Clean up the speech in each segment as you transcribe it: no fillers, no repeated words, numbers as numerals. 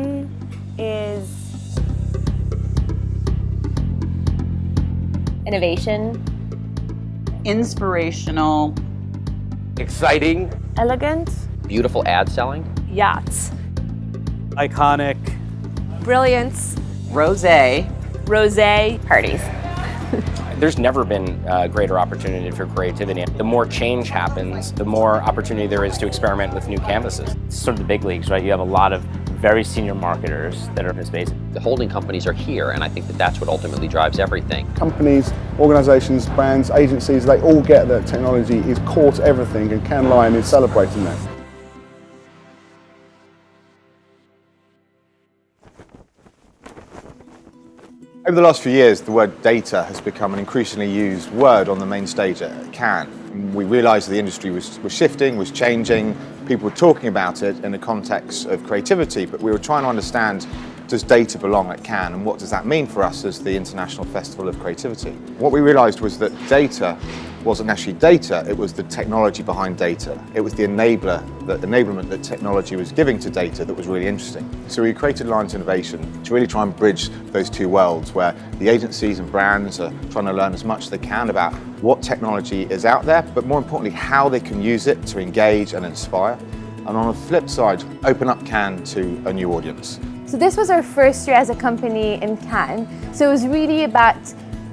Can is innovation, inspirational, exciting, elegant, beautiful ad selling, yachts, iconic, brilliance, rosé, rosé, parties. There's never been a greater opportunity for creativity. The more change happens, the more opportunity there is to experiment with new canvases. It's sort of the big leagues, right? You have a lot of very senior marketers that are in this space. The holding companies are here, and I think that that's what ultimately drives everything. Companies, organisations, brands, agencies, they all get that technology is core to everything, and Cannes Lion is celebrating that. Over the last few years, the word data has become an increasingly used word on the main stage at Cannes. We realised the industry was shifting, was changing. People were talking about it in the context of creativity, but we were trying to understand, does data belong at Cannes, and what does that mean for us as the International Festival of Creativity? What we realised was that data wasn't actually data, it was the technology behind data. It was the enablement that technology was giving to data that was really interesting. So we created Lions Innovation to really try and bridge those two worlds, where the agencies and brands are trying to learn as much as they can about what technology is out there, but more importantly, how they can use it to engage and inspire. And on the flip side, open up Cannes to a new audience. So this was our first year as a company in Cannes. So it was really about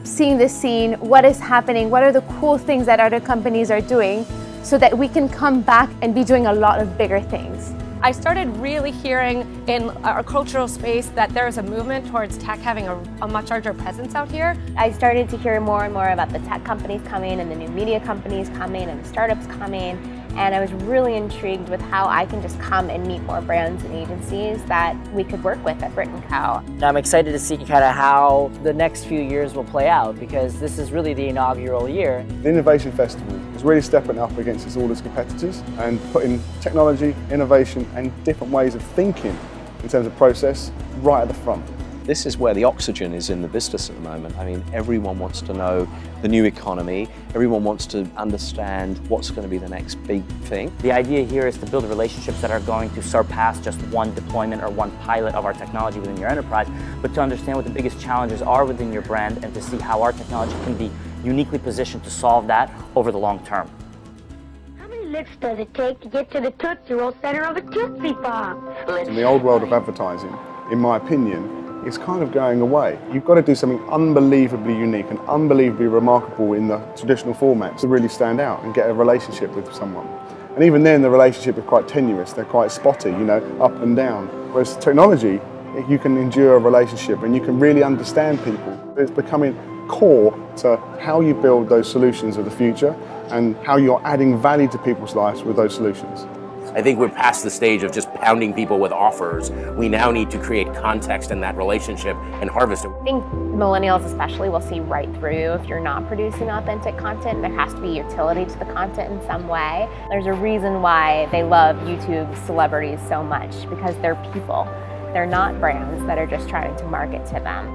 seeing the scene, what is happening, what are the cool things that other companies are doing, so that we can come back and be doing a lot of bigger things. I started really hearing in our cultural space that there's a movement towards tech having a much larger presence out here. I started to hear more and more about the tech companies coming and the new media companies coming and the startups coming. And I was really intrigued with how I can just come and meet more brands and agencies that we could work with at Brit & Co. I'm excited to see kind of how the next few years will play out, because this is really the inaugural year. The Innovation Festival is really stepping up against all its competitors and putting technology, innovation and different ways of thinking in terms of process right at the front. This is where the oxygen is in the business at the moment. I mean, everyone wants to know the new economy. Everyone wants to understand what's going to be the next big thing. The idea here is to build relationships that are going to surpass just one deployment or one pilot of our technology within your enterprise, but to understand what the biggest challenges are within your brand and to see how our technology can be uniquely positioned to solve that over the long term. How many licks does it take to get to the Tootsie Roll center of a Tootsie Pop? In the old world of advertising, in my opinion, it's kind of going away. You've got to do something unbelievably unique and unbelievably remarkable in the traditional formats to really stand out and get a relationship with someone. And even then, the relationship is quite tenuous. They're quite spotty, you know, up and down. Whereas technology, you can endure a relationship and you can really understand people. It's becoming core to how you build those solutions of the future and how you're adding value to people's lives with those solutions. I think we're past the stage of just pounding people with offers. We now need to create context in that relationship and harvest it. I think millennials especially will see right through if you're not producing authentic content. There has to be utility to the content in some way. There's a reason why they love YouTube celebrities so much, because they're people. They're not brands that are just trying to market to them.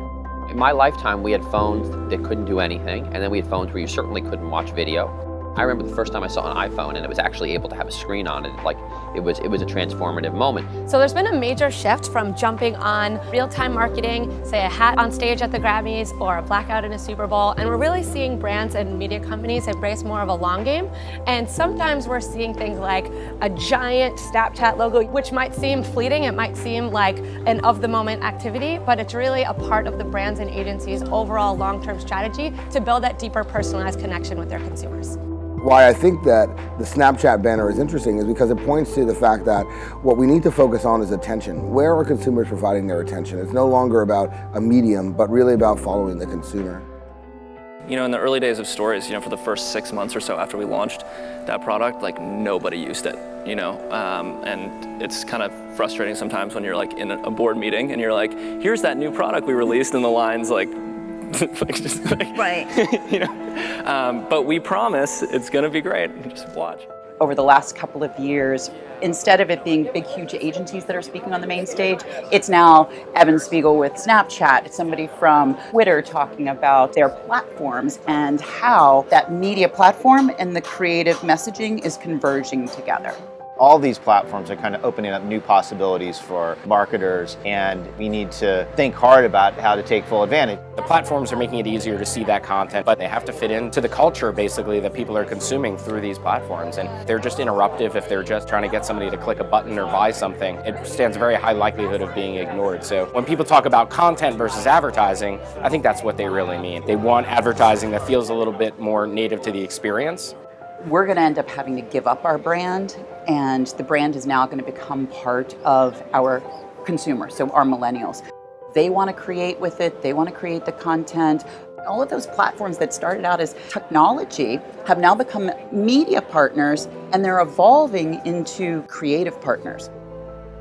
In my lifetime, we had phones that couldn't do anything, and then we had phones where you certainly couldn't watch video. I remember the first time I saw an iPhone and it was actually able to have a screen on it. Like, it was a transformative moment. So there's been a major shift from jumping on real-time marketing, say a hat on stage at the Grammys or a blackout in a Super Bowl, and we're really seeing brands and media companies embrace more of a long game. And sometimes we're seeing things like a giant Snapchat logo, which might seem fleeting, it might seem like an of-the-moment activity, but it's really a part of the brands and agencies' overall long-term strategy to build that deeper personalized connection with their consumers. Why I think that the Snapchat banner is interesting is because it points to the fact that what we need to focus on is attention. Where are consumers providing their attention? It's no longer about a medium, but really about following the consumer. You know, in the early days of Stories, you know, for the first 6 months or so after we launched that product, like nobody used it, you know, and it's kind of frustrating sometimes when you're like in a board meeting and you're like, here's that new product we released, and the line's like, right. You know, but we promise it's going to be great. Just watch. Over the last couple of years, instead of it being big, huge agencies that are speaking on the main stage, it's now Evan Spiegel with Snapchat. It's somebody from Twitter talking about their platforms and how that media platform and the creative messaging is converging together. All these platforms are kind of opening up new possibilities for marketers, and we need to think hard about how to take full advantage. The platforms are making it easier to see that content, but they have to fit into the culture, basically, that people are consuming through these platforms. And they're just interruptive if they're just trying to get somebody to click a button or buy something. It stands a very high likelihood of being ignored. So when people talk about content versus advertising, I think that's what they really mean. They want advertising that feels a little bit more native to the experience. We're going to end up having to give up our brand, and the brand is now going to become part of our consumers, so our millennials. They want to create with it, they want to create the content. All of those platforms that started out as technology have now become media partners, and they're evolving into creative partners.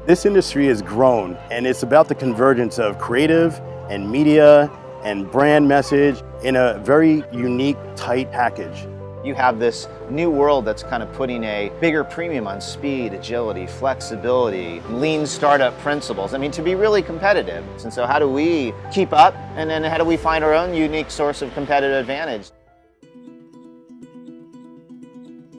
This industry has grown, and it's about the convergence of creative and media and brand message in a very unique, tight package. You have this new world that's kind of putting a bigger premium on speed, agility, flexibility, lean startup principles. I mean, to be really competitive. And so how do we keep up? And then how do we find our own unique source of competitive advantage?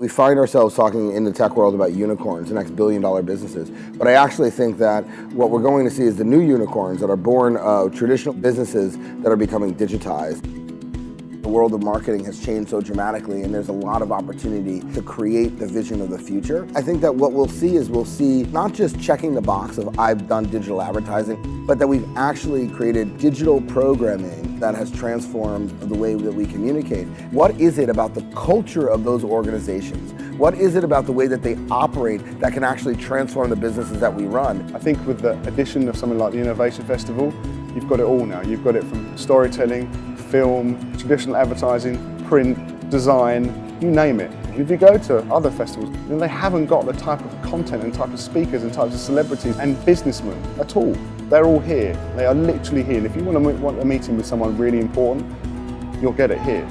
We find ourselves talking in the tech world about unicorns, the next billion-dollar businesses. But I actually think that what we're going to see is the new unicorns that are born of traditional businesses that are becoming digitized. The world of marketing has changed so dramatically, and there's a lot of opportunity to create the vision of the future. I think that what we'll see not just checking the box of I've done digital advertising, but that we've actually created digital programming that has transformed the way that we communicate. What is it about the culture of those organizations? What is it about the way that they operate that can actually transform the businesses that we run? I think with the addition of something like the Innovation Festival, you've got it all now. You've got it from storytelling, film, traditional advertising, print, design, you name it. If you go to other festivals, then they haven't got the type of content and type of speakers and types of celebrities and businessmen at all. They're all here. They are literally here. And if you want a meeting with someone really important, you'll get it here.